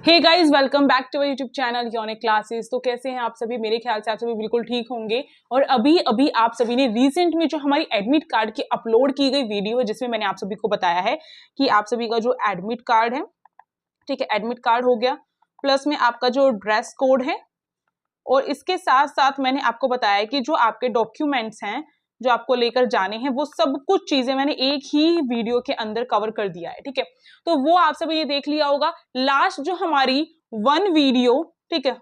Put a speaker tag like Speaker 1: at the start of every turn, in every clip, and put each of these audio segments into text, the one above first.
Speaker 1: Hey guys, welcome back to YouTube channel Unique Classes. तो कैसे हैं आप सभी? मेरे ख्याल से आप सभी बिल्कुल ठीक होंगे। और अभी अभी आप सभी ने रिसेंट में जो हमारी एडमिट कार्ड की अपलोड की गई वीडियो है, जिसमें मैंने आप सभी को बताया है कि आप सभी का जो एडमिट कार्ड है, ठीक है, एडमिट कार्ड हो गया, प्लस में आपका जो ड्रेस कोड है, और इसके साथ साथ मैंने आपको बताया कि जो आपके डॉक्यूमेंट्स हैं जो आपको लेकर जाने हैं, वो सब कुछ चीजें मैंने एक ही वीडियो के अंदर कवर कर दिया है। ठीक है, तो वो आप सभी ने देख लिया होगा। लास्ट जो हमारी वन वीडियो, ठीक है,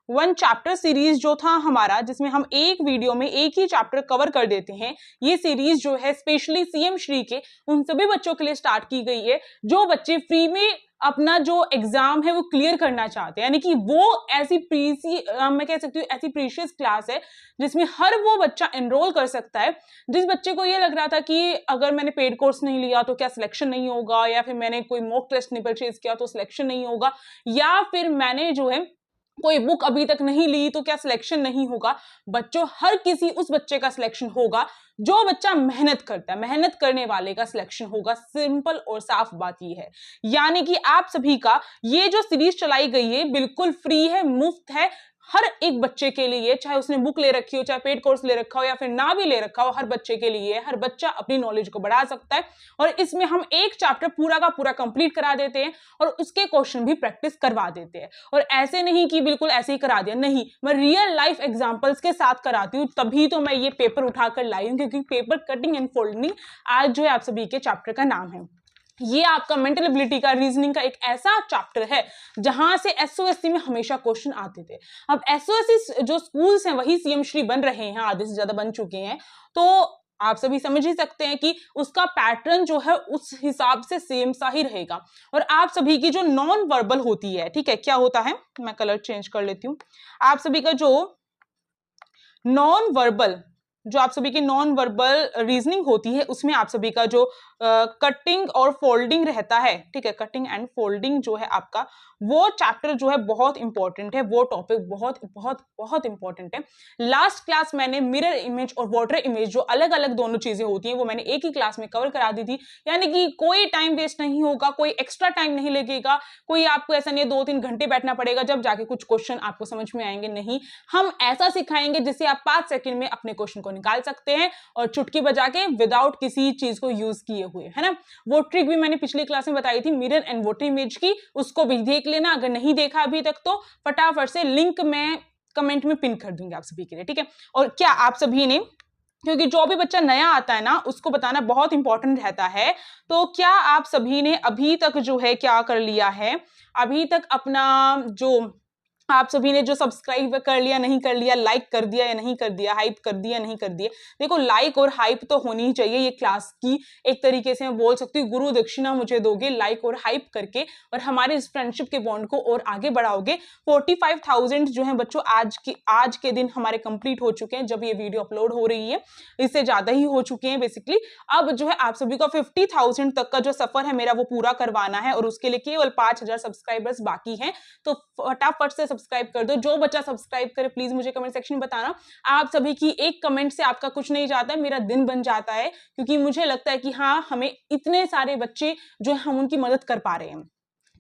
Speaker 1: वन चैप्टर सीरीज जो था हमारा, जिसमें हम एक वीडियो में एक ही चैप्टर कवर कर देते हैं, ये सीरीज जो है स्पेशली सीएम श्री के उन सभी बच्चों के लिए स्टार्ट की गई है जो बच्चे फ्री में अपना जो एग्जाम है वो क्लियर करना चाहते हैं। यानी कि वो ऐसी मैं कह सकती हूँ ऐसी प्रीशियस क्लास है जिसमें हर वो बच्चा एनरोल कर सकता है जिस बच्चे को ये लग रहा था कि अगर मैंने पेड कोर्स नहीं लिया तो क्या सिलेक्शन नहीं होगा, या फिर मैंने कोई मॉक टेस्ट नहीं परचेज किया तो सिलेक्शन नहीं होगा, या फिर मैंने जो है कोई बुक अभी तक नहीं ली तो क्या सिलेक्शन नहीं होगा। बच्चों, हर किसी उस बच्चे का सिलेक्शन होगा जो बच्चा मेहनत करता है, मेहनत करने वाले का सिलेक्शन होगा। सिंपल और साफ बात ये है। यानी कि आप सभी का ये जो सीरीज चलाई गई है बिल्कुल फ्री है, मुफ्त है हर एक बच्चे के लिए, चाहे उसने बुक ले रखी हो, चाहे पेड कोर्स ले रखा हो, या फिर ना भी ले रखा हो, हर बच्चे के लिए। हर बच्चा अपनी नॉलेज को बढ़ा सकता है, और इसमें हम एक चैप्टर पूरा का पूरा कंप्लीट करा देते हैं और उसके क्वेश्चन भी प्रैक्टिस करवा देते हैं। और ऐसे नहीं कि बिल्कुल ऐसे ही करा दिया, नहीं, मैं रियल लाइफ एग्जांपल्स के साथ कराती हूँ, तभी तो मैं ये पेपर उठाकर लाई हूँ, क्योंकि पेपर कटिंग एंड फोल्डिंग आज जो है आप सभी के चैप्टर का नाम है। ये आपका मेंटल एबिलिटी का, रीजनिंग का एक ऐसा चैप्टर है जहां से एसओएससी में हमेशा क्वेश्चन आते थे। अब एसओएससी जो स्कूल्स हैं वही सीएम श्री बन रहे हैं, आधे से ज्यादा बन चुके हैं, तो आप सभी समझ ही सकते हैं कि उसका पैटर्न जो है उस हिसाब से सेम सा ही रहेगा। और आप सभी की जो नॉन वर्बल होती है, ठीक है, क्या होता है, मैं कलर चेंज कर लेती हूँ। आप सभी का जो नॉन वर्बल रीजनिंग होती है, उसमें आप सभी का जो कटिंग और फोल्डिंग रहता है, ठीक है, कटिंग एंड फोल्डिंग जो है आपका, वो चैप्टर जो है बहुत इंपॉर्टेंट है, वो टॉपिक बहुत बहुत बहुत इंपॉर्टेंट है। लास्ट क्लास मैंने मिरर इमेज और वाटर इमेज, जो अलग अलग दोनों चीजें होती हैं, वो मैंने एक ही क्लास में कवर करा दी थी। यानी कि कोई टाइम वेस्ट नहीं होगा, कोई एक्स्ट्रा टाइम नहीं लगेगा, कोई आपको ऐसा नहीं 2-3 घंटे बैठना पड़ेगा जब जाके कुछ क्वेश्चन आपको समझ में आएंगे। नहीं, हम ऐसा सिखाएंगे जिससे आप 5 सेकंड में अपने क्वेश्चन को निकाल सकते हैं, और चुटकी बजा के, विदाउट किसी चीज को यूज किए हुए, है ना। वो ट्रिक भी मैंने पिछली क्लास में बताई थी मिरर एंड वाटर इमेज की, उसको भी देख लेना। अगर नहीं देखा अभी तक तो फटाफट से लिंक मैं कमेंट में पिन कर दूंगी आप सभी के लिए, ठीक है। और क्या आप सभी ने, क्योंकि जो भी बच्चा नया आता है ना, उसको बताना बहुत इंपॉर्टेंट रहता है, तो क्या आप सभी ने अभी तक जो है क्या कर लिया है, अभी तक अपना जो आप सभी ने जो सब्सक्राइब कर लिया नहीं कर लिया, लाइक कर दिया या नहीं कर दिया, हाइप कर दिया नहीं कर दिया। देखो, लाइक और हाइप तो होनी ही चाहिए, ये क्लास की एक तरीके से मैं बोल सकती हूँ गुरु दक्षिणा मुझे दोगे, लाइक और हाइप करके, और हमारे इस फ्रेंडशिप के बॉन्ड को और आगे बढ़ाओगे। 45,000 जो है बच्चों आज के दिन हमारे कंप्लीट हो चुके हैं, जब ये वीडियो अपलोड हो रही है, इससे ज्यादा ही हो चुके हैं बेसिकली। अब जो है आप सभी को 50,000 तक का जो सफर है मेरा वो पूरा करवाना है, और उसके लिए केवल 5,000 सब्सक्राइबर्स बाकी हैं। तो फटाफट से सब्सक्राइब कर दो। जो बच्चा सब्सक्राइब करे प्लीज मुझे कमेंट सेक्शन में बताना। आप सभी की एक कमेंट से आपका कुछ नहीं जाता है, मेरा दिन बन जाता है, क्योंकि मुझे लगता है कि हाँ, हमें इतने सारे बच्चे जो है हम उनकी मदद कर पा रहे हैं,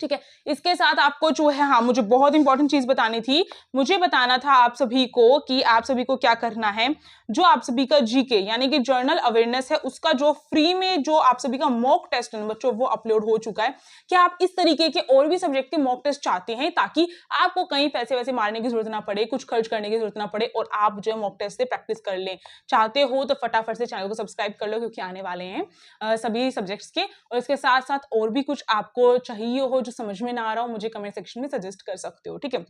Speaker 1: ठीक है। इसके साथ आपको जो है, हाँ, मुझे बहुत इंपॉर्टेंट चीज बतानी थी, मुझे बताना था आप सभी को कि आप सभी को क्या करना है। जो आप सभी का जीके यानी कि जर्नल अवेयरनेस है, उसका जो फ्री में जो आप सभी का मॉक टेस्ट है बच्चों, वो अपलोड हो चुका है। क्या आप इस तरीके के और भी सब्जेक्ट के मॉक टेस्ट चाहते हैं, ताकि आपको कहीं पैसे वैसे मारने की जरूरत ना पड़े, कुछ खर्च करने की जरूरत ना पड़े, और आप जो है मॉक टेस्ट से प्रैक्टिस कर लें? चाहते हो तो फटाफट से चैनल को सब्सक्राइब कर लो, क्योंकि आने वाले हैं सभी सब्जेक्ट्स के। और इसके साथ साथ और भी कुछ आपको चाहिए हो जो समझ में ना आ रहा हो, मुझे कमेंट सेक्शन में सजेस्ट कर सकते हो, ठीक है।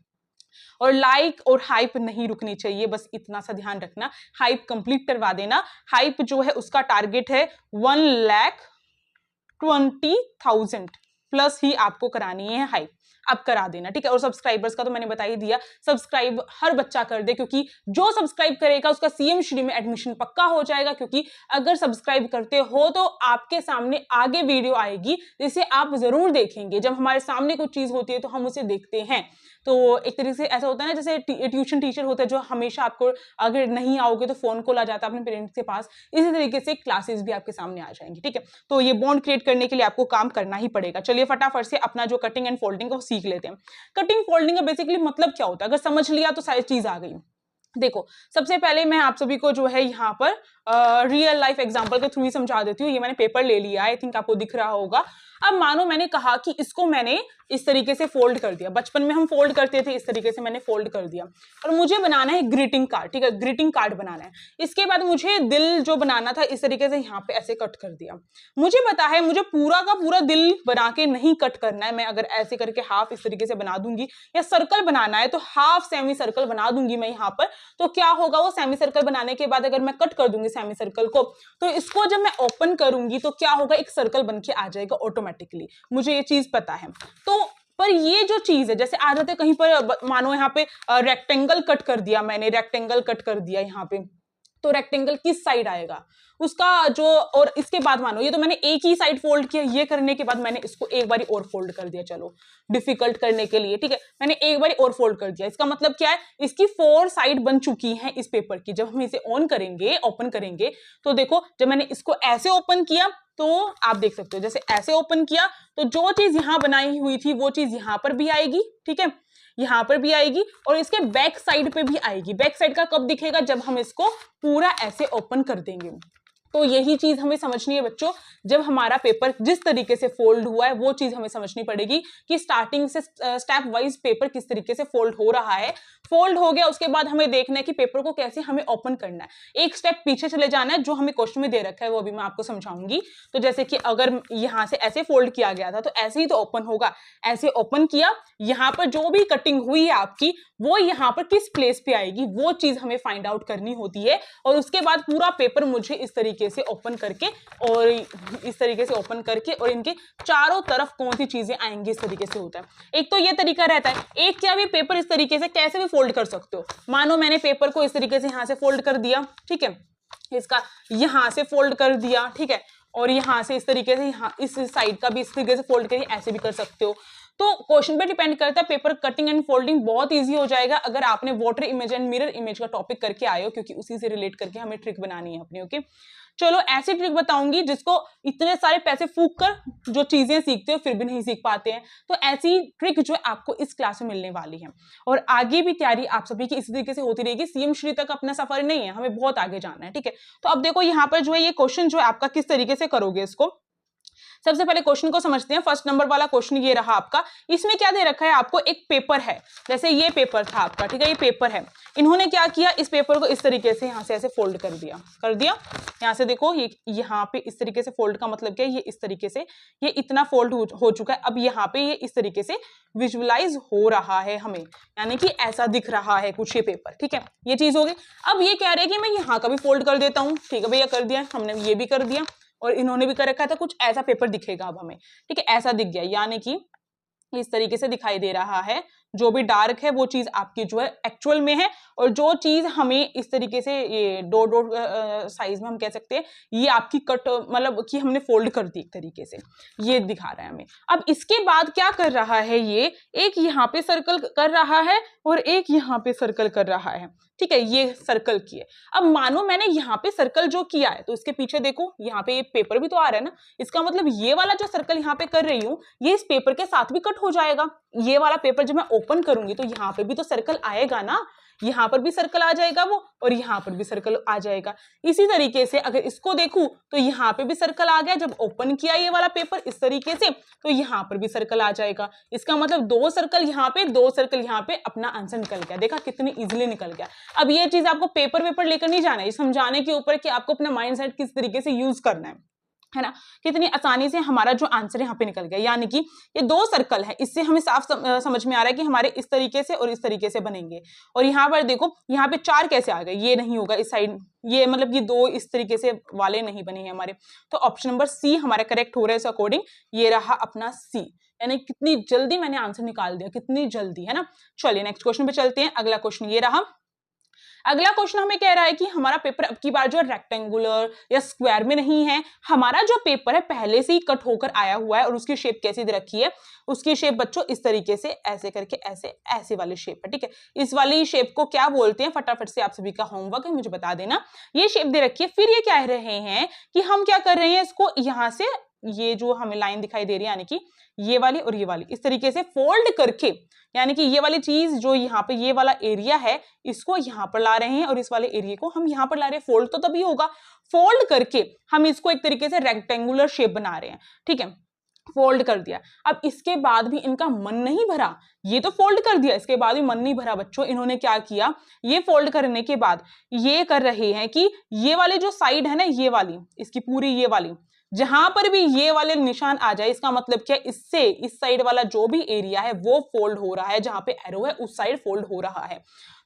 Speaker 1: और लाइक और हाइप नहीं रुकनी चाहिए, बस इतना सा ध्यान रखना, हाइप कंप्लीट करवा देना। हाइप जो है उसका टारगेट है 1,20,000 प्लस ही आपको करानी है हाइप। आप करा देना, ठीक है। और सब्सक्राइबर्स का तो मैंने बता ही दिया, सब्सक्राइब हर बच्चा कर दे, क्योंकि जो सब्सक्राइब करेगा उसका सीएम श्री में एडमिशन पक्का हो जाएगा, क्योंकि अगर सब्सक्राइब करते हो तो आपके सामने आगे वीडियो आएगी जिसे आप जरूर देखेंगे। जब हमारे सामने कुछ चीज होती है तो हम उसे देखते हैं। तो एक तरीके से ऐसा होता है ना, जैसे ट्यूशन टीचर होता है जो हमेशा आपको, अगर नहीं आओगे तो फोन कॉल आ जाता है अपने पेरेंट्स के पास, इसी तरीके से क्लासेस भी आपके सामने आ जाएंगी, ठीक है। तो ये बॉन्ड क्रिएट करने के लिए आपको काम करना ही पड़ेगा। चलिए फटाफट से अपना जो कटिंग एंड फोल्डिंग को सीख लेते हैं। कटिंग फोल्डिंग का बेसिकली मतलब क्या होता है, अगर समझ लिया तो सारी चीज आ गई। देखो, सबसे पहले मैं आप सभी को जो है यहाँ पर रियल लाइफ एग्जांपल के थ्रू ही समझा देती हूँ। ये मैंने पेपर ले लिया है, आई थिंक आपको दिख रहा होगा। अब मानो मैंने कहा कि इसको मैंने इस तरीके से फोल्ड कर दिया, बचपन में हम फोल्ड करते थे, इस तरीके से मैंने फोल्ड कर दिया, और मुझे बनाना है ग्रीटिंग कार्ड, ठीक है, ग्रीटिंग कार्ड बनाना है। इसके बाद मुझे दिल जो बनाना था, इस तरीके से यहाँ पे ऐसे कट कर दिया। मुझे पता है मुझे पूरा का पूरा दिल बना के नहीं कट करना है, मैं अगर ऐसे करके हाफ इस तरीके से बना दूंगी, या सर्कल बनाना है तो हाफ सेमी सर्कल बना दूंगी मैं यहाँ पर। तो क्या होगा, वो सेमी सर्कल बनाने के बाद अगर मैं कट कर दूंगी सेमी सर्कल को, तो इसको जब मैं ओपन करूंगी तो क्या होगा, एक सर्कल बन के आ जाएगा ऑटोमेटिकली, मुझे ये चीज पता है। तो पर ये जो चीज है, जैसे आ जाते कहीं पर, मानो यहाँ पे रेक्टेंगल कट कर दिया मैंने, रेक्टेंगल कट कर दिया यहाँ पे, तो रेक्टेंगल किस साइड आएगा उसका जो, और इसके बाद मानो ये तो मैंने एक ही साइड फोल्ड किया, ये करने के बाद मैंने इसको एक बारी और फोल्ड कर दिया, चलो डिफिकल्ट करने के लिए, ठीक है, मैंने एक बारी और फोल्ड कर दिया। इसका मतलब क्या है, इसकी 4 साइड बन चुकी हैं इस पेपर की। जब हम इसे ऑन करेंगे, ओपन करेंगे, तो देखो जब मैंने इसको ऐसे ओपन किया तो आप देख सकते हो, जैसे ऐसे ओपन किया तो जो चीज यहां बनाई हुई थी वो चीज यहां पर भी आएगी, ठीक है, यहां पर भी आएगी, और इसके बैक साइड पे भी आएगी। बैक साइड का कब दिखेगा, जब हम इसको पूरा ऐसे ओपन कर देंगे। तो यही चीज हमें समझनी है बच्चों, जब हमारा पेपर जिस तरीके से फोल्ड हुआ है वो चीज हमें समझनी पड़ेगी कि स्टार्टिंग से स्टेप वाइज पेपर किस तरीके से फोल्ड हो रहा है। फोल्ड हो गया, उसके बाद हमें देखना है कि पेपर को कैसे हमें ओपन करना है। एक स्टेप पीछे चले जाना है, जो हमें क्वेश्चन में दे रखा है वो अभी मैं आपको समझाऊंगी। तो जैसे कि अगर यहां से ऐसे फोल्ड किया गया था तो ऐसे ही तो ओपन होगा, ऐसे ओपन किया, यहां पर जो भी कटिंग हुई है आपकी वो यहां पर किस प्लेस पे आएगी, वो चीज हमें फाइंड आउट करनी होती है। और उसके बाद पूरा पेपर मुझे इस तरीके से ओपन करके, और इस तरीके से ओपन करके, और इनके चारों तरफ कौन सी चीजें आएंगी, इस तरीके से होता है। एक तो ये तरीका रहता है, एक क्या भी पेपर इस तरीके से कैसे भी फोल्ड कर सकते हो। मानो मैंने पेपर को इस तरीके से यहां से फोल्ड कर दिया, ठीक है, इसका यहां से फोल्ड कर दिया, ठीक है, और यहां से इस तरीके से, यहां इस साइड का भी इस तरीके से फोल्ड करिए, ऐसे भी कर सकते हो। तो क्वेश्चन पे डिपेंड करता है, पेपर कटिंग एंड फोल्डिंग बहुत इजी हो जाएगा अगर आपने water image and mirror image का टॉपिक करके आए हो, क्योंकि उसी से रिलेट करके हमें ट्रिक बनानी है अपनी। ओके, चलो ऐसी ट्रिक बताऊंगी जिसको इतने सारे पैसे फूक कर जो चीजें सीखते हो फिर भी नहीं सीख पाते हैं, तो ऐसी ट्रिक जो आपको इस क्लास में मिलने वाली है। और आगे भी तैयारी आप सभी की इसी तरीके से होती रहेगी। सीएम श्री तक अपना सफर नहीं है, हमें बहुत आगे जाना है, ठीक है। तो अब देखो यहाँ पर जो है ये क्वेश्चन जो है आपका किस तरीके से करोगे इसको। सबसे पहले क्वेश्चन को समझते हैं। फर्स्ट नंबर वाला क्वेश्चन ये रहा आपका। इसमें क्या दे रखा है आपको, एक पेपर है, जैसे ये पेपर था आपका, ठीक है, ये पेपर है। इन्होंने क्या किया, इस पेपर को इस तरीके से यहां से ऐसे फोल्ड कर दिया, यहां से देखो, ये यहाँ पे इस तरीके से फोल्ड का मतलब क्या है, ये इस तरीके से, ये इतना फोल्ड हो चुका है। अब यहाँ पे ये इस तरीके से विजुअलाइज हो रहा है हमें, यानी कि ऐसा दिख रहा है कुछ ये पेपर, ठीक है, ये चीज हो गई। अब ये कह रहे हैं कि मैं यहाँ का भी फोल्ड कर देता हूँ, ठीक है भैया, कर दिया हमने, ये भी कर दिया, और इन्होंने भी कर रखा था, कुछ ऐसा पेपर दिखेगा अब हमें, ठीक है, ऐसा दिख गया, यानी कि इस तरीके से दिखाई दे रहा है। जो भी डार्क है वो चीज आपकी जो है एक्चुअल में है, और जो चीज हमें इस तरीके से ये डॉट डॉट साइज में हम कह सकते हैं, ये आपकी कट, मतलब कि हमने फोल्ड कर दी एक तरीके से, ये दिखा रहा है हमें। अब इसके बाद क्या कर रहा है, ये एक यहाँ पे सर्कल कर रहा है और एक यहाँ पे सर्कल कर रहा है, ठीक है, ये सर्कल किए। अब मानो मैंने यहाँ पे सर्कल जो किया है, तो इसके पीछे देखो यहाँ पे ये पेपर भी तो आ रहा है ना, इसका मतलब ये वाला जो सर्कल यहाँ पे कर रही हूँ ये इस पेपर के साथ भी कट हो जाएगा। ये वाला पेपर जब मैं ओपन करूंगी तो यहाँ पे भी तो सर्कल आएगा ना, यहाँ पर भी सर्कल आ जाएगा वो, और यहाँ पर भी सर्कल आ जाएगा। इसी तरीके से अगर इसको देखूं तो यहाँ पे भी सर्कल आ गया, जब ओपन किया ये वाला पेपर इस तरीके से तो यहाँ पर भी सर्कल आ जाएगा। इसका मतलब 2 सर्कल यहाँ पे, 2 सर्कल यहाँ पे, अपना आंसर निकल गया। देखा कितनी इजीली निकल गया। अब ये चीज आपको पेपर लेकर नहीं जाना है, समझाने के ऊपर कि आपको अपना माइंड सेट किस तरीके से यूज करना है ना, कितनी आसानी से हमारा जो आंसर यहाँ पे निकल गया। यानी कि ये 2 सर्कल है, इससे हमें साफ समझ में आ रहा है कि हमारे इस तरीके से और इस तरीके से बनेंगे। और यहाँ पर देखो यहाँ पे 4 कैसे आ गए, ये नहीं होगा इस साइड, ये मतलब कि 2 इस तरीके से वाले नहीं बने हैं हमारे। तो ऑप्शन नंबर सी हमारा करेक्ट हो रहा है इस अकॉर्डिंग, ये रहा अपना सी। यानी कितनी जल्दी मैंने आंसर निकाल दिया, कितनी जल्दी, है ना। चलिए नेक्स्ट क्वेश्चन पे चलते हैं। अगला क्वेश्चन ये रहा। अगला क्वेश्चन हमें कह रहा है कि हमारा पेपर अब की बार जो है रेक्टेंगुलर या स्क्वायर में नहीं है, हमारा जो पेपर है पहले से ही कट होकर आया हुआ है और उसकी शेप कैसी दे रखी है, उसकी शेप बच्चों इस तरीके से ऐसे करके ऐसे ऐसे वाली शेप है, ठीक है। इस वाली शेप को क्या बोलते हैं, फटाफट से आप सभी का होमवर्क है, मुझे बता देना। ये शेप दे रखी है। फिर ये कह रहे हैं कि हम क्या कर रहे हैं, इसको यहां से ये जो हमें लाइन दिखाई दे रही है यानी कि ये वाली और ये वाली इस तरीके से फोल्ड करके, यानी कि ये वाली चीज जो यहाँ पे ये वाला एरिया है इसको यहाँ पर ला रहे हैं और इस वाले एरिया को हम यहाँ पर ला रहे हैं। फोल्ड तो तभी होगा, फोल्ड करके हम इसको एक तरीके से रेक्टेंगुलर शेप बना रहे हैं, ठीक है। फोल्ड कर दिया। अब इसके बाद भी इनका मन नहीं भरा, ये तो फोल्ड कर दिया, इसके बाद भी मन नहीं भरा बच्चों। इन्होंने क्या किया, ये फोल्ड करने के बाद ये कर रहे हैं कि ये वाली जो साइड है ना, ये वाली इसकी पूरी ये वाली जहां पर भी ये वाले निशान आ जाए, इसका मतलब क्या, इससे इस साइड वाला जो भी एरिया है वो फोल्ड हो रहा है, जहां पे एरो है उस साइड फोल्ड हो रहा है।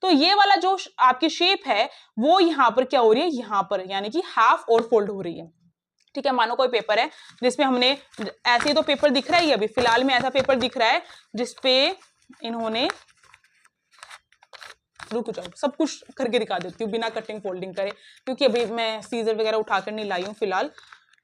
Speaker 1: तो ये वाला जो आपकी शेप है वो यहां पर क्या हो रही है, यहां पर यानी कि हाफ और फोल्ड हो रही है, ठीक है। मानो कोई पेपर है जिसपे हमने ऐसे तो पेपर दिख रहा है, अभी फिलहाल में ऐसा पेपर दिख रहा है जिसपे इन्होंने, रुक जाओ सब कुछ करके दिखा देती हूँ बिना कटिंग फोल्डिंग करे, क्योंकि अभी मैं सीजर वगैरह उठाकर नहीं लाई हूँ फिलहाल,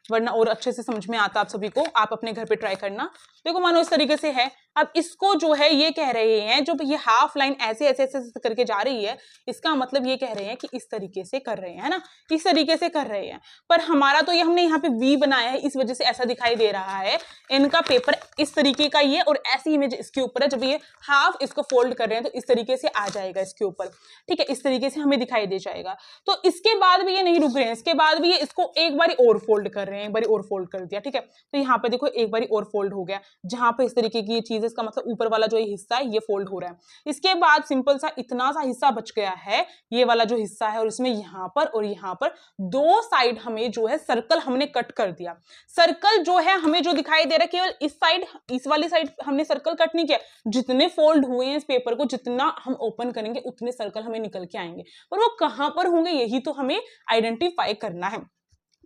Speaker 1: वरना और अच्छे से समझ में आता आप सभी को। आप अपने घर पे ट्राई करना। देखो मानो इस तरीके से है। अब इसको जो है ये कह रहे हैं, जो ये हाफ लाइन ऐसे ऐसे ऐसे करके जा रही है, इसका मतलब ये कह रहे हैं कि इस तरीके से कर रहे हैं, है ना, इस तरीके से कर रहे हैं। पर हमारा तो ये हमने यहाँ पे वी बनाया है, इस वजह से ऐसा दिखाई दे रहा है। इनका पेपर इस तरीके का ही है और ऐसी इमेज इसके ऊपर है। जब ये हाफ इसको फोल्ड कर रहे हैं तो इस तरीके से आ जाएगा इसके ऊपर, ठीक है, इस तरीके से हमें दिखाई दे जाएगा। तो इसके बाद भी ये नहीं रुक रहे हैं, इसके बाद भी ये इसको एक बारी और फोल्ड कर रहे हैं, एक बारी और फोल्ड कर दिया, ठीक है। तो यहाँ पे देखो एक बारी और फोल्ड हो गया, जहां पे इस तरीके की चीज है, इसका मतलब ऊपर वाला जो ये हिस्सा है ये फोल्ड हो रहा है। इसके बाद सिंपल सा इतना सा हिस्सा बच गया है, ये वाला जो हिस्सा है, और इसमें यहाँ पर और यहाँ पर दो साइड हमें जो है सर्कल हमने कट कर दिया। सर्कल जो है हमें जो दिखाई दे रहा है केवल इस साइड, इस वाली साइड हमने सर्कल कट नहीं किया। जितने फोल्ड हुए हैं इस पेपर को, जितना हम ओपन करेंगे उतने सर्कल हमें निकल के आएंगे, और वो कहां पर होंगे यही तो हमें आइडेंटिफाई करना है।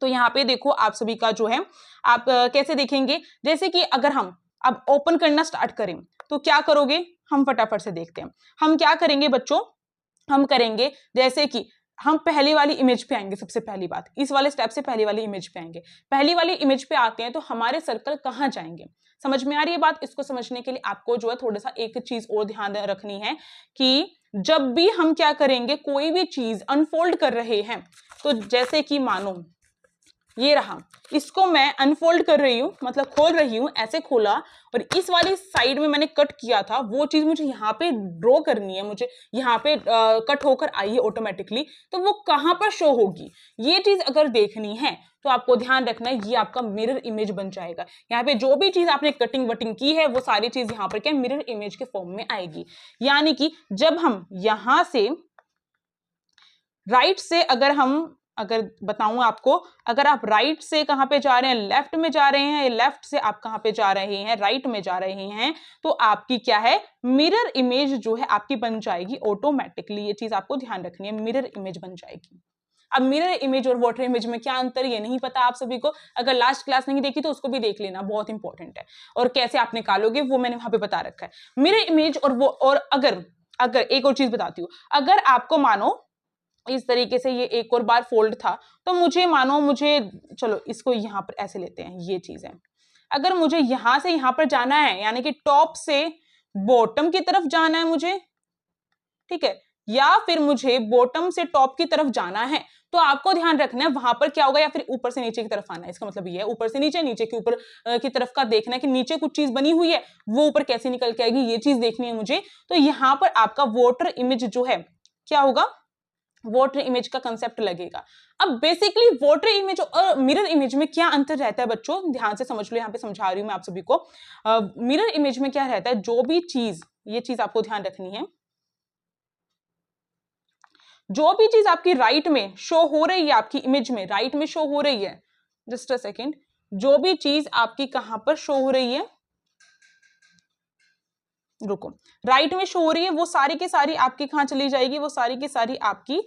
Speaker 1: तो यहाँ पे देखो आप सभी का जो है, आप कैसे देखेंगे, जैसे कि अगर हम अब ओपन करना स्टार्ट करें तो क्या करोगे, हम फटाफट से देखते हैं। हम क्या करेंगे बच्चों, हम करेंगे जैसे कि हम पहली वाली इमेज पे आएंगे। सबसे पहली बात, इस वाले स्टेप से पहली वाली इमेज पे आएंगे। पहली वाली इमेज पे आते हैं तो हमारे सर्कल कहाँ जाएंगे, समझ में आ रही है बात। इसको समझने के लिए आपको जो है थोड़ा सा एक चीज और ध्यान रखनी है कि जब भी हम क्या करेंगे, कोई भी चीज अनफोल्ड कर रहे हैं, तो जैसे कि मानो ये रहा, इसको मैं अनफोल्ड कर रही हूं, मतलब खोल रही हूं, ऐसे खोला और इस वाली साइड में मैंने कट किया था, वो चीज मुझे यहाँ पे ड्रॉ करनी है, मुझे यहाँ पे कट होकर आई है ऑटोमेटिकली, तो वो कहां पर शो होगी, ये चीज अगर देखनी है तो आपको ध्यान रखना है, ये आपका मिरर इमेज बन जाएगा। यहाँ पे जो भी चीज आपने कटिंग वटिंग की है वो सारी चीज यहाँ पर क्या मिरर इमेज के फॉर्म में आएगी। यानी कि जब हम यहां से राइट से अगर बताऊं आपको, अगर आप राइट से कहां पे जा रहे हैं, लेफ्ट में जा रहे हैं, लेफ्ट से आप कहां पे जा रहे हैं, राइट में जा रहे हैं, तो आपकी क्या है, मिरर इमेज जो है आपकी बन जाएगी ऑटोमेटिकली। ये चीज आपको ध्यान रखनी है, मिरर इमेज बन जाएगी। अब मिरर इमेज और वाटर इमेज में क्या अंतर, ये नहीं पता आप सभी को, अगर लास्ट क्लास नहीं देखी तो उसको भी देख लेना, बहुत इंपॉर्टेंट है। और कैसे आप निकालोगे वो मैंने वहां पे बता रखा है। मिरर इमेज और अगर एक और चीज बताती हूँ, अगर आपको मानो इस तरीके से ये एक और बार फोल्ड था, तो मुझे चलो इसको यहां पर ऐसे लेते हैं, ये चीज है। अगर मुझे यहां से यहां पर जाना है, यानी कि टॉप से बॉटम की तरफ जाना है मुझे, ठीक है, या फिर मुझे बॉटम से टॉप की तरफ जाना है, तो आपको ध्यान रखना है वहां पर क्या होगा, या फिर ऊपर से नीचे की तरफ आना है। इसका मतलब ये है ऊपर से नीचे, नीचे के ऊपर की तरफ का देखना है कि नीचे कुछ चीज बनी हुई है वो ऊपर कैसे निकल के आएगी, ये चीज देखनी है मुझे। तो यहां पर आपका वाटर इमेज जो है क्या होगा, वाटर इमेज का कंसेप्ट लगेगा। अब बेसिकली वाटर इमेज और मिरर इमेज में क्या अंतर रहता है बच्चों, ध्यान से समझ लो, यहाँ पे समझा रही हूं मैं आप सभी को। मिरर इमेज में क्या रहता है, जो भी चीज, ये चीज आपको ध्यान रखनी है, जो भी चीज आपकी राइट में शो हो रही है, आपकी इमेज में राइट में शो हो रही है, जस्ट अ सेकेंड, जो भी चीज आपकी कहां पर शो हो रही है, रुको, राइट में शो हो रही है, वो सारी की सारी आपकी कहां चली जाएगी, वो सारी की सारी आपकी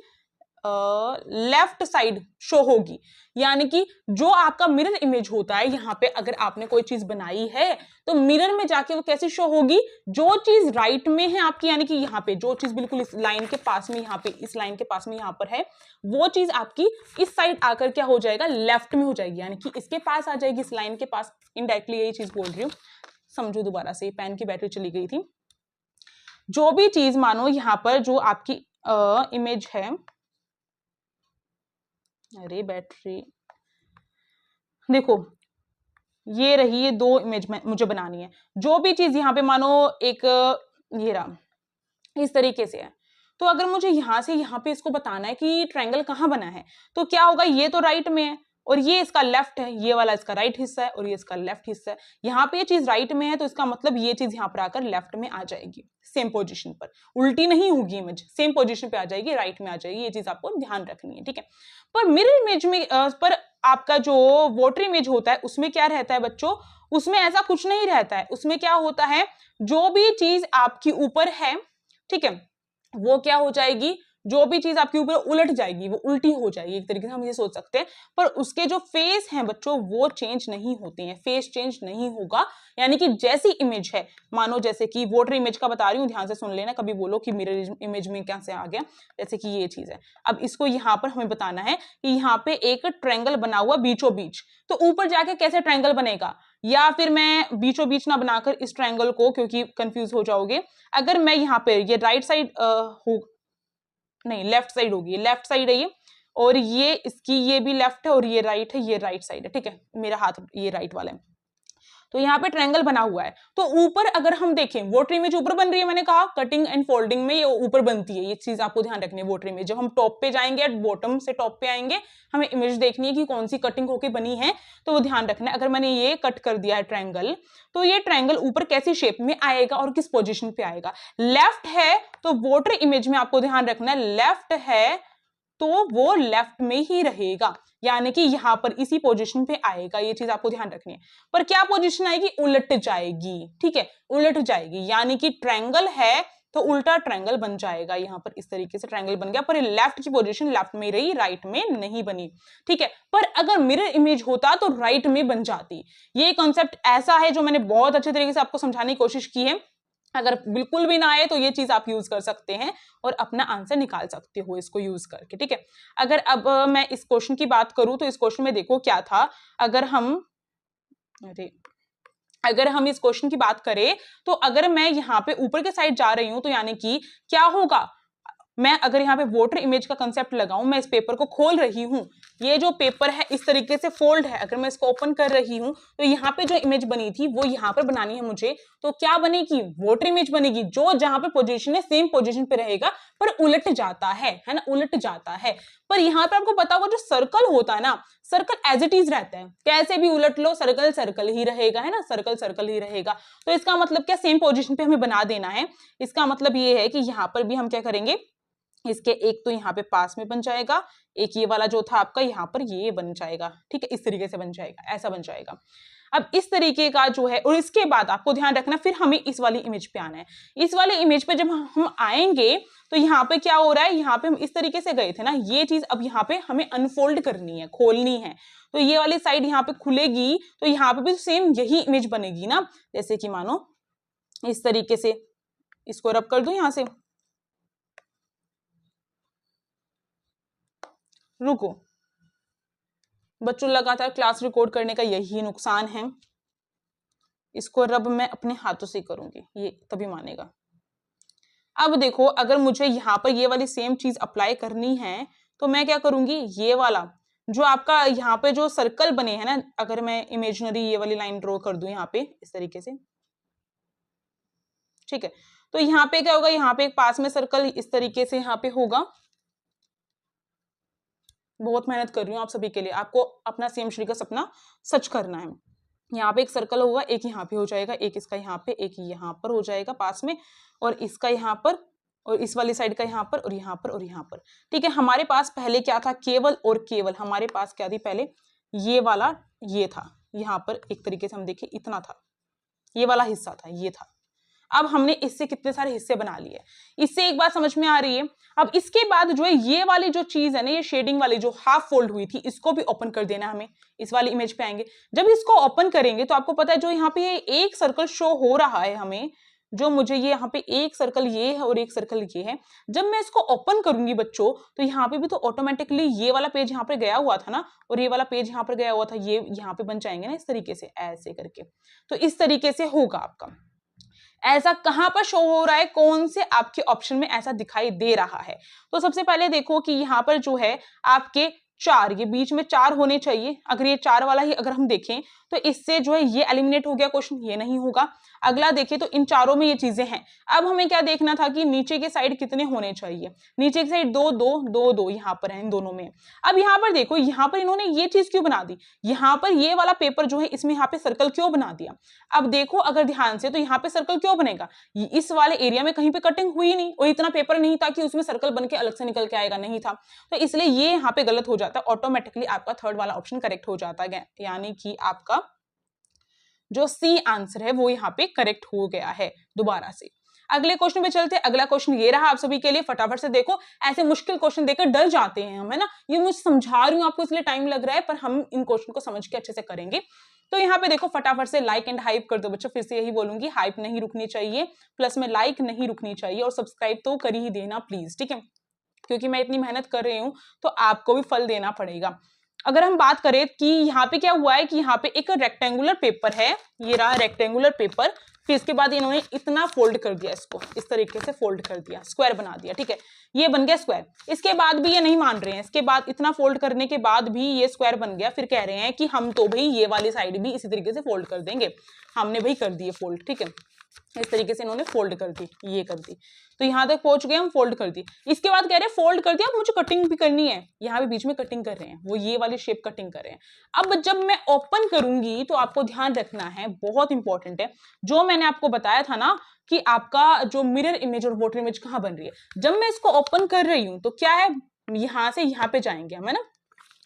Speaker 1: लेफ्ट साइड शो होगी। यानी कि जो आपका मिरर इमेज होता है, यहाँ पे अगर आपने कोई चीज बनाई है तो मिरर में जाके वो कैसे शो होगी, जो चीज राइट में है आपकी, यानी कि यहाँ पे जो चीज बिल्कुल इस लाइन के पास में, यहाँ पे इस लाइन के पास में यहाँ पर है, वो चीज आपकी इस साइड आकर क्या हो जाएगा, लेफ्ट में हो जाएगी, यानी कि इसके पास आ जाएगी, इस लाइन के पास। इनडायरेक्टली यही चीज बोल रही हूँ, समझो दोबारा से, पेन की बैटरी चली गई थी। जो भी चीज मानो यहाँ पर जो आपकी इमेज है, अरे बैटरी देखो, ये रही, ये 2 इमेज में मुझे बनानी है। जो भी चीज यहाँ पे मानो एक ये रहा, इस तरीके से है, तो अगर मुझे यहां से यहाँ पे इसको बताना है कि ट्रायंगल कहाँ बना है, तो क्या होगा, ये तो राइट में है और ये इसका लेफ्ट है, ये वाला इसका राइट हिस्सा है और ये इसका लेफ्ट हिस्सा है। यहाँ पे ये चीज राइट में है तो इसका मतलब ये चीज यहाँ पर आकर लेफ्ट में आ जाएगी, सेम पोजीशन पर, उल्टी नहीं होगी इमेज, सेम पोजीशन पे आ जाएगी, राइट में आ जाएगी। ये चीज आपको ध्यान रखनी है, ठीक है। पर मिरर इमेज में पर आपका जो वॉटर इमेज होता है उसमें क्या रहता है बच्चों, उसमें ऐसा कुछ नहीं रहता है। उसमें क्या होता है, जो भी चीज आपकी ऊपर है, ठीक है, वो क्या हो जाएगी, जो भी चीज आपके ऊपर उलट जाएगी, वो उल्टी हो जाएगी, एक तरीके से हम ये सोच सकते हैं। पर उसके जो फेस हैं बच्चों, वो चेंज नहीं होते हैं, फेस चेंज नहीं होगा। यानी कि जैसी इमेज है, मानो जैसे कि वॉटर इमेज का बता रही हूँ, ध्यान से सुन लेना, कभी बोलो कि मिरर इमेज में क्या से आ गया। जैसे कि ये चीज है, अब इसको यहाँ पर हमें बताना है कि यहाँ पे एक ट्रायंगल बना हुआ बीचों बीच, तो ऊपर जाके कैसे ट्रायंगल बनेगा, या फिर मैं बीचों बीच ना बनाकर इस ट्रायंगल को, क्योंकि कंफ्यूज हो जाओगे, अगर मैं यहाँ पे ये राइट साइड हो, नहीं लेफ्ट साइड होगी, लेफ्ट साइड है ये, और ये इसकी ये भी लेफ्ट है और ये राइट है, ये राइट साइड है, ठीक है, मेरा हाथ ये राइट वाला है। तो यहाँ पे ट्रायंगल बना हुआ है, तो ऊपर अगर हम देखें, वॉटर इमेज ऊपर बन रही है, मैंने कहा कटिंग एंड फोल्डिंग में ये ऊपर बनती है, ये चीज आपको ध्यान रखनी है। वॉटर इमेज जब हम टॉप पे जाएंगे, बॉटम से टॉप पे आएंगे, हमें इमेज देखनी है कि कौन सी कटिंग होके बनी है, तो वो ध्यान रखना है। अगर मैंने ये कट कर दिया है ट्रायंगल, तो ये ट्रायंगल ऊपर कैसी शेप में आएगा और किस पोजिशन पे आएगा। लेफ्ट है तो वॉटर इमेज में आपको ध्यान रखना है, लेफ्ट है तो वो लेफ्ट में ही रहेगा, यानी कि यहां पर इसी पोजीशन पे आएगा, ये चीज आपको ध्यान रखनी है। पर क्या पोजीशन आएगी, उलट जाएगी, ठीक है, उलट जाएगी, यानी कि ट्रायंगल है तो उल्टा ट्रायंगल बन जाएगा। यहाँ पर इस तरीके से ट्रायंगल बन गया, पर लेफ्ट की पोजीशन लेफ्ट में रही, राइट में नहीं बनी, ठीक है। पर अगर मिरर इमेज होता तो राइट में बन जाती। ये कॉन्सेप्ट ऐसा है जो मैंने बहुत अच्छे तरीके से आपको समझाने की कोशिश की है। अगर बिल्कुल भी ना आए तो ये चीज आप यूज कर सकते हैं और अपना आंसर निकाल सकते हो इसको यूज करके, ठीक है। अगर अब मैं इस क्वेश्चन की बात करूं तो इस क्वेश्चन में देखो क्या था, अगर हम इस क्वेश्चन की बात करें तो अगर मैं यहाँ पे ऊपर के साइड जा रही हूं तो यानी कि क्या होगा, मैं अगर यहाँ पे वॉटर इमेज का कंसेप्ट लगाऊं, मैं इस पेपर को खोल रही हूं, ये जो पेपर है इस तरीके से फोल्ड है, अगर मैं इसको ओपन कर रही हूं तो यहाँ पे जो इमेज बनी थी वो यहाँ पर बनानी है मुझे, तो क्या बनेगी, वॉटर इमेज बनेगी, जो जहां पे पोजीशन है सेम पोजीशन पे रहेगा, पर उलट जाता है ना, उलट जाता है। पर यहाँ पे आपको पता होगा जो सर्कल होता है ना, सर्कल एज इट इज रहता है, कैसे भी उलट लो सर्कल सर्कल ही रहेगा, है ना, सर्कल सर्कल ही रहेगा। तो इसका मतलब क्या, सेम पोजीशन पे हमें बना देना है। इसका मतलब ये है कि यहाँ पर भी हम क्या करेंगे, इसके एक तो यहाँ पे पास में बन जाएगा, एक ये वाला जो था आपका यहाँ पर ये बन जाएगा, ठीक है, इस तरीके से बन जाएगा, ऐसा बन जाएगा। अब इस तरीके का जो है, और इसके बाद आपको ध्यान रखना फिर हमें इस वाली इमेज पे आना है। इस वाली इमेज पे जब हम आएंगे तो यहाँ पे क्या हो रहा है, यहाँ पे हम इस तरीके से गए थे ना, ये चीज अब यहाँ पे हमें अनफोल्ड करनी है, खोलनी है। तो ये वाली साइड यहाँ पे खुलेगी तो यहाँ पे भी सेम यही इमेज बनेगी ना, जैसे कि मानो इस तरीके से, इसको रब कर दूं यहां से, रुको बच्चों, लगातार क्लास रिकॉर्ड करने का यही नुकसान है, इसको रब मैं अपने हाथों से करूंगी, ये तभी मानेगा। अब देखो, अगर मुझे यहाँ पर ये वाली सेम चीज अप्लाई करनी है तो मैं क्या करूंगी, ये वाला जो आपका यहाँ पे जो सर्कल बने हैं ना, अगर मैं इमेजिनरी ये वाली लाइन ड्रॉ कर दूं यहाँ पे इस तरीके से, ठीक है, तो यहाँ पे क्या होगा, यहाँ पे एक पास में सर्कल इस तरीके से यहाँ पे होगा। बहुत मेहनत कर रही हूँ आप सभी के लिए, आपको अपना सेम श्री का सपना सच करना है। यहाँ पे एक सर्कल होगा, एक यहाँ पे हो जाएगा, एक इसका यहाँ पे, एक यहाँ पर हो जाएगा पास में, और इसका यहाँ पर, और इस वाली साइड का यहाँ पर, और यहाँ पर, और यहाँ पर, ठीक है। हमारे पास पहले क्या था, केवल और केवल हमारे पास क्या थी, पहले ये वाला ये था, यहाँ पर एक तरीके से हम देखें इतना था, ये वाला हिस्सा था, ये था। अब हमने इससे कितने सारे हिस्से बना लिए, इससे एक बात समझ में आ रही है। अब इसके बाद जो है ये वाली जो चीज है ना, ये शेडिंग वाली जो हाफ फोल्ड हुई थी, इसको भी ओपन कर देना हमें। इस वाली इमेज पे आएंगे, जब इसको ओपन करेंगे तो आपको पता है जो यहाँ पे एक सर्कल शो हो रहा है हमें, जो मुझे ये यहाँ पे एक सर्कल ये है और एक सर्कल ये है, जब मैं इसको ओपन करूंगी बच्चों तो यहाँ पे भी तो ऑटोमेटिकली ये वाला पेज यहाँ पर गया हुआ था ना, और ये वाला पेज यहाँ पर गया हुआ था, ये यहाँ पे बन जाएंगे ना इस तरीके से, ऐसे करके। तो इस तरीके से होगा आपका। ऐसा कहां पर शो हो रहा है, कौन से आपके ऑप्शन में ऐसा दिखाई दे रहा है? तो सबसे पहले देखो कि यहाँ पर जो है आपके 4, ये बीच में 4 होने चाहिए। अगर ये 4 वाला ही अगर हम देखें तो इससे जो है ये एलिमिनेट हो गया क्वेश्चन, ये नहीं होगा। अगला देखिए तो इन चारों में ये चीजें हैं। अब हमें क्या देखना था कि नीचे के साइड कितने होने चाहिए, नीचे की साइड 2 2 2 2 यहाँ पर है इन दोनों में। अब यहाँ पर देखो, यहाँ पर इन्होंने ये चीज क्यों बना दी, यहाँ पर ये वाला पेपर जो है इसमें यहाँ पे सर्कल क्यों बना दिया। अब देखो अगर ध्यान से तो यहाँ पे सर्कल क्यों बनेगा, इस वाले एरिया में कहीं पे कटिंग हुई नहीं और इतना पेपर नहीं था कि उसमें सर्कल बन के अलग से निकल के आएगा, नहीं था। तो इसलिए ये यहाँ पे गलत हो जाता है, ऑटोमेटिकली आपका थर्ड वाला ऑप्शन करेक्ट हो जाता है, यानी कि आपका जो सी आंसर है वो यहाँ पे करेक्ट हो गया है। दोबारा से अगले क्वेश्चन पे चलते हैं। अगला क्वेश्चन ये रहा आप सभी के लिए, फटाफट से देखो। ऐसे मुश्किल क्वेश्चन देखकर डर जाते हैं हम, है ना, ये मुझे समझा रही हूँ आपको इसलिए टाइम लग रहा है, पर हम इन क्वेश्चन को समझ के अच्छे से करेंगे। तो यहाँ पे देखो फटाफट से लाइक एंड हाइप कर दो बच्चों, फिर से यही बोलूंगी, हाइप नहीं रुकनी चाहिए, प्लस में लाइक नहीं रुकनी चाहिए, और सब्सक्राइब तो कर ही देना प्लीज, ठीक है, क्योंकि मैं इतनी मेहनत कर रही हूँ तो आपको भी फल देना पड़ेगा। अगर हम बात करें कि यहाँ पे क्या हुआ है कि यहाँ पे एक रेक्टेंगुलर पेपर है, ये रहा रेक्टेंगुलर पेपर, फिर इसके बाद इन्होंने इतना फोल्ड कर दिया, इसको इस तरीके से फोल्ड कर दिया, स्क्वायर बना दिया, ठीक है, ये बन गया स्क्वायर। इसके बाद भी ये नहीं मान रहे हैं, इसके बाद इतना फोल्ड करने के बाद भी ये स्क्वायर बन गया, फिर कह रहे हैं कि हम तो भाई ये वाली साइड भी इसी तरीके से फोल्ड कर देंगे। हमने भाई कर दिए फोल्ड, ठीक है, इस तरीके से इन्होंने फोल्ड कर दी, ये कर दी, तो यहां तक पहुंच गए हम, फोल्ड कर दी। इसके बाद कह रहे हैं फोल्ड कर दिया, अब मुझे कटिंग भी करनी है, यहाँ पे बीच में कटिंग कर रहे हैं, वो ये वाली शेप कटिंग कर रहे हैं। अब जब मैं ओपन करूंगी तो आपको ध्यान रखना है, बहुत इंपॉर्टेंट है, जो मैंने आपको बताया था ना कि आपका जो मिरर इमेज और वाटर इमेज कहाँ बन रही है, जब मैं इसको ओपन कर रही हूँ तो क्या है, यहां से यहाँ पे जाएंगे हम, है ना।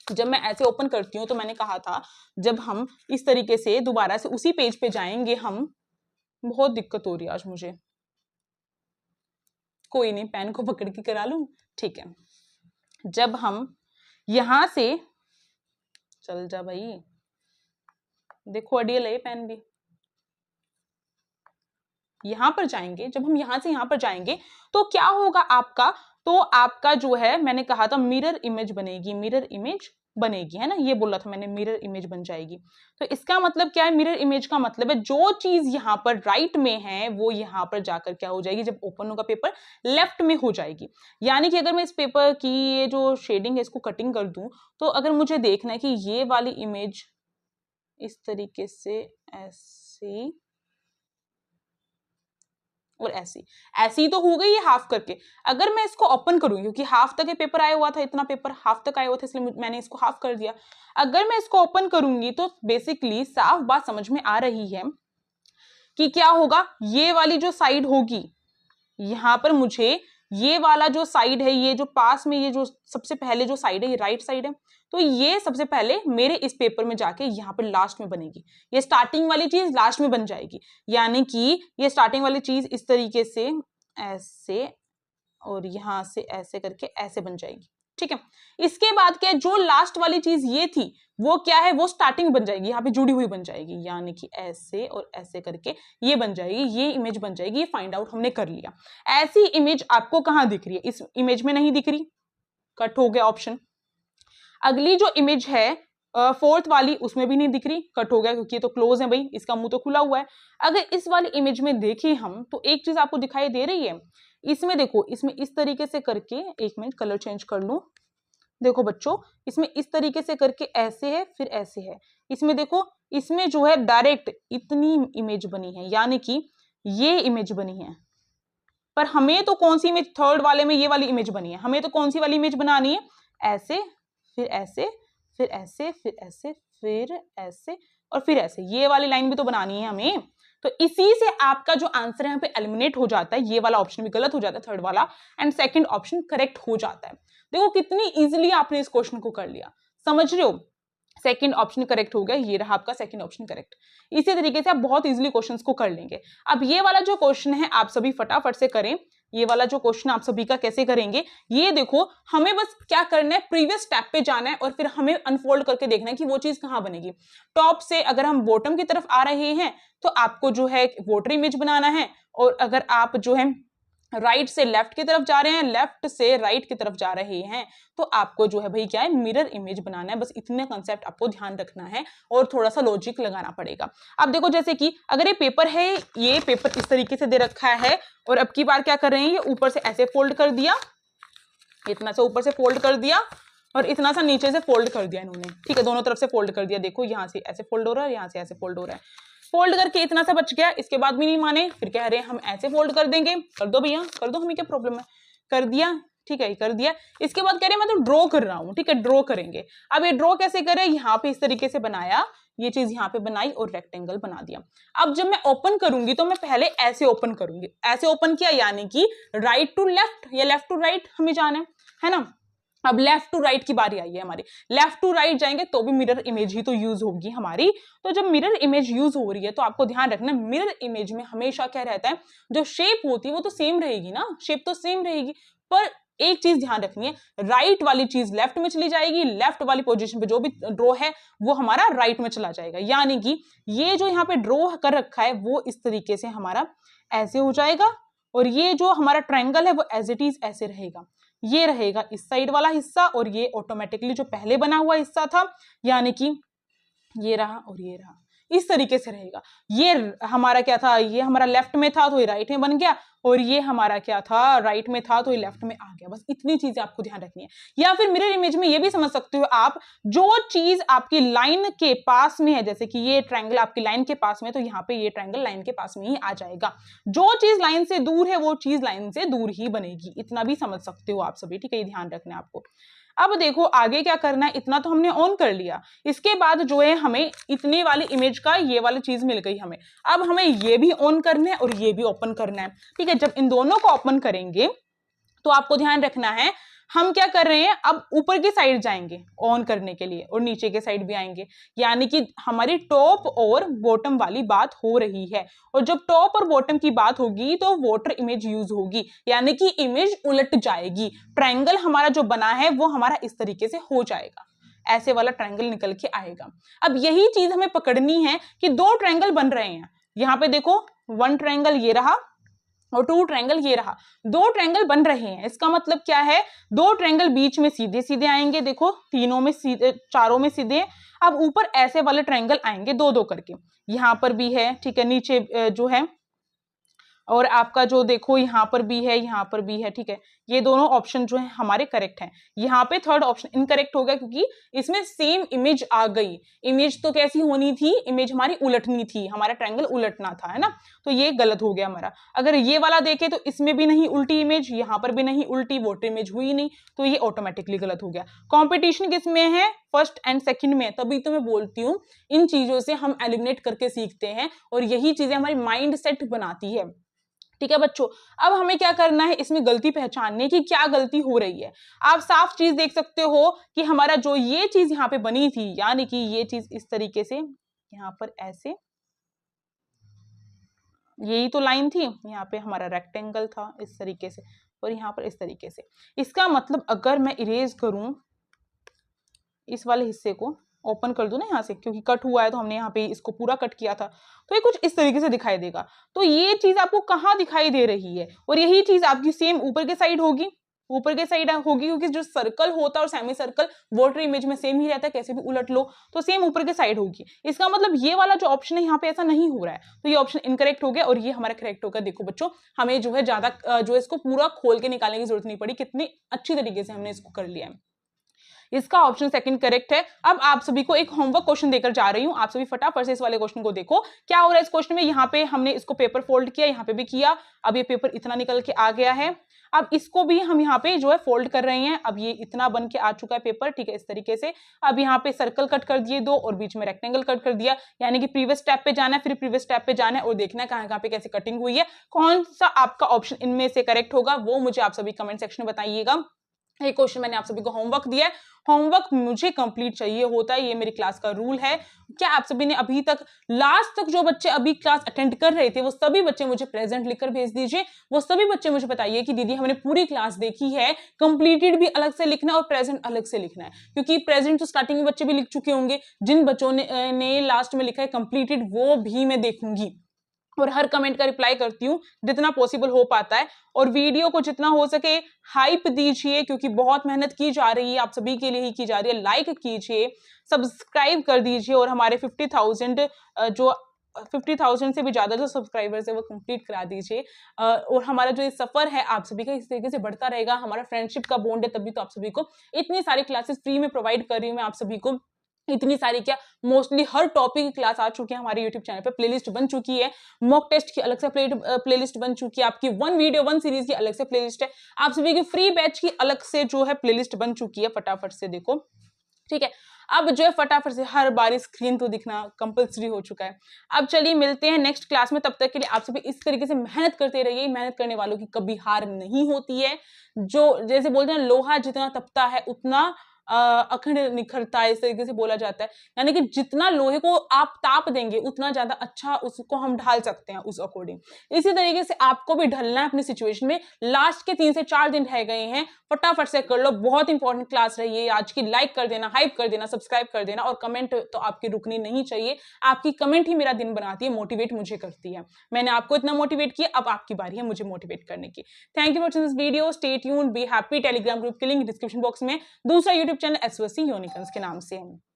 Speaker 1: जब मैं ऐसे ओपन करती हूँ तो मैंने कहा था जब हम इस तरीके से दोबारा से उसी पेज पे जाएंगे हम, बहुत दिक्कत हो रही है आज मुझे, कोई नहीं, पेन को पकड़ के करा लूं, ठीक है। जब हम यहां से, चल जा भाई, देखो अडियल है पेन भी, यहां पर जाएंगे, जब हम यहां से यहां पर जाएंगे तो क्या होगा आपका, तो आपका जो है मैंने कहा था मिरर इमेज बनेगी, मिरर इमेज बनेगी, है ना, ये बोला था मैंने, मिरर इमेज बन जाएगी। तो इसका मतलब क्या है, मिरर इमेज का मतलब है जो चीज यहाँ पर राइट में है वो यहाँ पर जाकर क्या हो जाएगी, जब ओपन होगा पेपर लेफ्ट में हो जाएगी। यानी कि अगर मैं इस पेपर की ये जो शेडिंग है इसको कटिंग कर दूं, तो अगर मुझे देखना है कि ये वाली इमेज इस तरीके से ऐसी और ऐसी, ऐसी तो हो गई है हाफ करके। अगर मैं इसको ओपन करूं, क्योंकि हाफ तक ये पेपर आया हुआ था, इतना पेपर हाफ तक आया हुआ था, इसलिए मैंने इसको हाफ कर दिया। अगर मैं इसको ओपन करूंगी तो बेसिकली साफ बात समझ में आ रही है कि क्या होगा, ये वाली जो साइड होगी, यहां पर मुझे ये वाला जो साइड है, ये जो पास में ये जो सबसे पहले जो साइड है ये राइट साइड है, तो ये सबसे पहले मेरे इस पेपर में जाके यहाँ पर लास्ट में बनेगी, ये स्टार्टिंग वाली चीज लास्ट में बन जाएगी। यानी कि ये स्टार्टिंग वाली चीज इस तरीके से ऐसे और यहां से ऐसे करके ऐसे बन जाएगी, ठीक है। इसके बाद क्या, जो लास्ट वाली चीज ये थी वो क्या है, वो स्टार्टिंग बन जाएगी, यहाँ पे जुड़ी हुई बन जाएगी, यानी कि ऐसे और ऐसे करके ये बन जाएगी, ये इमेज बन जाएगी। ये फाइंड आउट हमने कर लिया। ऐसी इमेज आपको कहाँ दिख रही है, इस इमेज में नहीं दिख रही, कट हो गया ऑप्शन। अगली जो इमेज है फोर्थ वाली, उसमें भी नहीं दिख रही, कट हो गया, क्योंकि ये तो क्लोज है भाई, इसका मुंह तो खुला हुआ है। अगर इस वाली इमेज में देखें हम तो एक चीज आपको दिखाई दे रही है, इसमें देखो, इसमें इस तरीके से करके, एक मिनट कलर चेंज कर लूं, देखो बच्चों, इसमें इस तरीके से करके ऐसे है फिर ऐसे है, इसमें देखो, इसमें जो है डायरेक्ट इतनी इमेज बनी है, यानी कि ये इमेज बनी है। पर हमें तो कौन सी इमेज, थर्ड वाले में ये वाली इमेज बनी है, हमें तो कौन सी वाली इमेज बनानी है, ऐसे फिर ऐसे फिर ऐसे फिर ऐसे फिर ऐसे और फिर ऐसे, ये वाली लाइन भी तो बनानी है हमें। तो इसी से आपका जो आंसर है यहाँ पे एलिमिनेट हो जाता है, ये वाला ऑप्शन भी गलत हो जाता है थर्ड वाला, एंड सेकंड ऑप्शन करेक्ट हो जाता है। देखो कितनी इजीली आपने इस क्वेश्चन को कर लिया, समझ रहे हो। सेकंड ऑप्शन करेक्ट हो गया, ये रहा आपका सेकंड ऑप्शन करेक्ट। इसी तरीके से आप बहुत इजीली क्वेश्चंस को कर लेंगे। अब ये वाला जो क्वेश्चन है आप सभी फटाफट से करें। ये वाला जो क्वेश्चन आप सभी का कैसे करेंगे, ये देखो, हमें बस क्या करना है, प्रीवियस स्टेप पे जाना है और फिर हमें अनफोल्ड करके देखना है कि वो चीज कहां बनेगी। टॉप से अगर हम बॉटम की तरफ आ रहे हैं तो आपको जो है वोटर इमेज बनाना है, और अगर आप जो है राइट से लेफ्ट की तरफ जा रहे हैं, लेफ्ट से राइट की तरफ जा रहे हैं, तो आपको जो है भाई क्या है, मिरर इमेज बनाना है। बस इतने कंसेप्ट आपको ध्यान रखना है और थोड़ा सा लॉजिक लगाना पड़ेगा। अब देखो, जैसे कि अगर ये पेपर है, ये पेपर इस तरीके से दे रखा है और अब की बार क्या कर रहे हैं, ये ऊपर से ऐसे फोल्ड कर दिया, इतना सा ऊपर से फोल्ड कर दिया और इतना सा नीचे से फोल्ड कर दिया इन्होंने, ठीक है, दोनों तरफ से फोल्ड कर दिया। देखो यहाँ से ऐसे फोल्ड हो रहा है, यहाँ से ऐसे फोल्ड हो रहा है, फोल्ड करके इतना सा बच गया। इसके बाद भी नहीं माने, फिर कह रहे हैं हम ऐसे फोल्ड कर देंगे। कर दो भैया, कर दो, हमें क्या प्रॉब्लम है, कर दिया, ठीक है, कर दिया। इसके बाद कह रहे हैं मैं तो ड्रॉ कर रहा हूं, ठीक है, ड्रॉ करेंगे। अब ये ड्रॉ कैसे करें, यहाँ पे इस तरीके से बनाया, ये चीज यहाँ पे बनाई और रेक्टेंगल बना दिया। अब जब मैं ओपन करूंगी तो मैं पहले ऐसे ओपन करूंगी, ऐसे ओपन किया, यानी कि राइट टू लेफ्ट या लेफ्ट टू राइट हमें जाना है ना। अब लेफ्ट टू राइट की बारी आई है हमारी, लेफ्ट टू राइट जाएंगे तो भी मिरर इमेज ही तो यूज होगी हमारी। तो जब मिरर इमेज यूज हो रही है तो आपको ध्यान रखना, मिरर इमेज में हमेशा क्या रहता है, जो शेप होती है वो तो सेम रहेगी ना, शेप तो सेम रहेगी, पर एक चीज ध्यान रखनी है, राइट वाली चीज लेफ्ट में चली जाएगी, लेफ्ट वाली पोजीशन पे जो भी ड्रॉ है वो हमारा राइट में चला जाएगा। यानी कि ये जो यहाँ पे ड्रॉ कर रखा है वो इस तरीके से हमारा ऐसे हो जाएगा, और ये जो हमारा ट्रायंगल है वो एज इट इज ऐसे रहेगा। ये रहेगा इस साइड वाला हिस्सा, और ये ऑटोमेटिकली जो पहले बना हुआ हिस्सा था, यानी कि ये रहा और ये रहा, इस तरीके से रहेगा। ये हमारा क्या था, ये हमारा लेफ्ट में था तो ये राइट में बन गया, और ये हमारा क्या था, राइट में था तो ये लेफ्ट में आ गया। बस इतनी चीजें आपको ध्यान रखनी है। या फिर मिरर इमेज में ये भी समझ सकते हो आप, जो चीज आपकी लाइन के पास में है, जैसे कि ये ट्रायंगल आपकी लाइन के पास में, तो यहाँ पे ये ट्रायंगल लाइन के पास में ही आ जाएगा। जो चीज लाइन से दूर है वो चीज लाइन से दूर ही बनेगी, इतना भी समझ सकते हो आप सभी, ठीक है, ये ध्यान रखना है आपको। अब देखो आगे क्या करना है, इतना तो हमने ऑन कर लिया, इसके बाद जो है हमें इतनी वाली इमेज का ये वाली चीज मिल गई हमें। अब हमें ये भी ऑन करना है और ये भी ओपन करना है, ठीक है। जब इन दोनों को ओपन करेंगे तो आपको ध्यान रखना है, हम क्या कर रहे हैं, अब ऊपर की साइड जाएंगे ऑन करने के लिए और नीचे के साइड भी आएंगे, यानी कि हमारी टॉप और बॉटम वाली बात हो रही है। और जब टॉप और बॉटम की बात होगी तो वाटर इमेज यूज होगी, यानी कि इमेज उलट जाएगी। ट्रायंगल हमारा जो बना है वो हमारा इस तरीके से हो जाएगा, ऐसे वाला ट्रायंगल निकल के आएगा। अब यही चीज हमें पकड़नी है कि दो ट्रायंगल बन रहे हैं, यहाँ पे देखो वन ट्रायंगल ये रहा और टू ट्रायंगल ये रहा, दो ट्रायंगल बन रहे हैं। इसका मतलब क्या है, दो ट्रायंगल बीच में सीधे सीधे आएंगे, देखो तीनों में सीधे, चारों में सीधे। अब ऊपर ऐसे वाले ट्रायंगल आएंगे दो दो करके, यहाँ पर भी है, ठीक है, नीचे जो है, और आपका जो देखो यहाँ पर भी है, यहाँ पर भी है, ठीक है। ये दोनों ऑप्शन जो है हमारे करेक्ट हैं। यहाँ पे थर्ड ऑप्शन इनकरेक्ट हो गया क्योंकि इसमें सेम इमेज आ गई। इमेज तो कैसी होनी थी, इमेज हमारी उलटनी थी, हमारा ट्रायंगल उलटना था, है ना, तो ये गलत हो गया हमारा। अगर ये वाला देखे तो इसमें भी नहीं उल्टी इमेज, यहाँ पर भी नहीं उल्टी, वोटर इमेज हुई नहीं, तो ये ऑटोमेटिकली गलत हो गया। कॉम्पिटिशन किस में है, फर्स्ट एंड सेकंड में। तभी तो मैं बोलती हूँ इन चीजों से हम एलिमिनेट करके सीखते हैं और यही चीजें हमारी माइंड सेट बनाती है, ठीक है बच्चों। अब हमें क्या करना है, इसमें गलती पहचानने की, क्या गलती हो रही है। आप साफ चीज देख सकते हो कि हमारा जो ये चीज यहाँ पे बनी थी, यानी कि ये चीज इस तरीके से यहाँ पर ऐसे, यही तो लाइन थी, यहाँ पे हमारा रेक्टेंगल था इस तरीके से, और यहाँ पर इस तरीके से। इसका मतलब अगर मैं इरेज करूं इस वाले हिस्से को, ओपन कर दूं ना यहाँ से, क्योंकि कट हुआ है तो हमने यहाँ पे इसको पूरा कट किया था, तो ये कुछ इस तरीके से दिखाई देगा। तो ये चीज आपको कहाँ दिखाई दे रही है, और यही चीज आपकी सेम ऊपर के साइड होगी, ऊपर के साइड होगी, क्योंकि जो सर्कल होता है और सेमी सर्कल वाटर इमेज में सेम ही रहता है, कैसे भी उलट लो तो सेम ऊपर के साइड होगी। इसका मतलब ये वाला जो ऑप्शन है यहाँ पे ऐसा नहीं हो रहा है, तो ये ऑप्शन इनकरेक्ट हो गया और ये हमारा करेक्ट होगा। देखो बच्चों, हमें जो है ज्यादा जो है इसको पूरा खोल के निकालने की जरूरत नहीं पड़ी, कितनी अच्छी तरीके से हमने इसको कर लिया है। इसका ऑप्शन सेकंड करेक्ट है। अब आप सभी को एक होमवर्क क्वेश्चन देकर जा रही हूं, आप सभी फटाफट से इस वाले क्वेश्चन को देखो। क्या हो रहा है इस क्वेश्चन में, यहाँ पे हमने इसको पेपर फोल्ड किया, यहाँ पे भी किया, अब ये पेपर इतना निकल के आ गया है। अब इसको भी हम यहाँ पे जो है फोल्ड कर रहे हैं, अब ये इतना बन के आ चुका है पेपर, ठीक है, इस तरीके से। अब यहाँ पे सर्कल कट कर दिए दो और बीच में रेक्टेंगल कट कर दिया, यानी कि प्रीवियस स्टेप पे जाना है, फिर प्रीवियस स्टेप पे जाना है और देखना है कहाँ पे कैसे कटिंग हुई है। कौन सा आपका ऑप्शन इनमें से करेक्ट होगा वो मुझे आप सभी कमेंट सेक्शन में बताइएगा। एक क्वेश्चन मैंने आप सभी को होमवर्क दिया है, होमवर्क मुझे कंप्लीट चाहिए होता है, ये मेरी क्लास का रूल है। क्या आप सभी ने अभी तक लास्ट तक जो बच्चे अभी क्लास अटेंड कर रहे थे वो सभी बच्चे मुझे प्रेजेंट लिखकर भेज दीजिए। वो सभी बच्चे मुझे बताइए कि दीदी हमने पूरी क्लास देखी है, कंप्लीटेड भी अलग से लिखना है और प्रेजेंट अलग से लिखना है, क्योंकि प्रेजेंट तो स्टार्टिंग में बच्चे भी लिख चुके होंगे। जिन बच्चों ने लास्ट में लिखा है कंप्लीटेड वो भी मैं देखूंगी और हर कमेंट का रिप्लाई करती हूँ जितना पॉसिबल हो पाता है। और वीडियो को जितना हो सके हाइप दीजिए, क्योंकि बहुत मेहनत की जा रही है, आप सभी के लिए ही की जा रही है। लाइक कीजिए, सब्सक्राइब कर दीजिए और हमारे 50,000 जो 50,000 से भी ज्यादा जो सब्सक्राइबर्स है वो कंप्लीट करा दीजिए। और हमारा जो ये सफर है आप सभी का इस तरीके से बढ़ता रहेगा। हमारा फ्रेंडशिप का बॉन्ड है, तभी तो आप सभी को इतनी सारी क्लासेस फ्री में प्रोवाइड कर रही हूँ मैं आप सभी को। इतनी सारी क्या, मोस्टली हर टॉपिक की क्लास आ चुकी है हमारे यूट्यूब चैनल पे, प्लेलिस्ट बन चुकी है। मॉक टेस्ट की अलग से प्लेलिस्ट बन चुकी है, आपकी 1 वीडियो 1 सीरीज की अलग से प्लेलिस्ट है, आप सभी की फ्री बैच की अलग से जो है प्लेलिस्ट बन चुकी है। फटाफट से देखो, ठीक है। अब जो है फटाफट से हर बार स्क्रीन तो दिखना कंपलसरी हो चुका है। अब चलिए मिलते हैं नेक्स्ट क्लास में, तब तक के लिए आप सभी इस तरीके से मेहनत करते रहिए। मेहनत करने वालों की कभी हार नहीं होती है। जो जैसे बोलते हैं लोहा जितना तपता है उतना अखंड निखरता है, इस तरीके से बोला जाता है। यानी कि जितना लोहे को आप ताप देंगे उतना ज्यादा अच्छा उसको हम ढाल सकते हैं उस अकॉर्डिंग। इसी तरीके से आपको भी ढलना है अपनी सिचुएशन में। लास्ट के 3 से 4 दिन रह गए हैं, फटाफट से कर लो। बहुत इंपॉर्टेंट क्लास रही है आज की। लाइक कर देना, हाइप कर देना, सब्सक्राइब कर देना और कमेंट तो आपकी रुकनी नहीं चाहिए। आपकी कमेंट ही मेरा दिन बनाती है, मोटिवेट मुझे करती है। मैंने आपको इतना मोटिवेट किया, अब आपकी बारी है मुझे मोटिवेट करने की। Thank you for this video, stay tuned, be happy. Telegram group की लिंक डिस्क्रिप्शन बॉक्स में, दूसरा यूट्यूब चैनल एसओसी यूनिकॉर्न्स के नाम से है।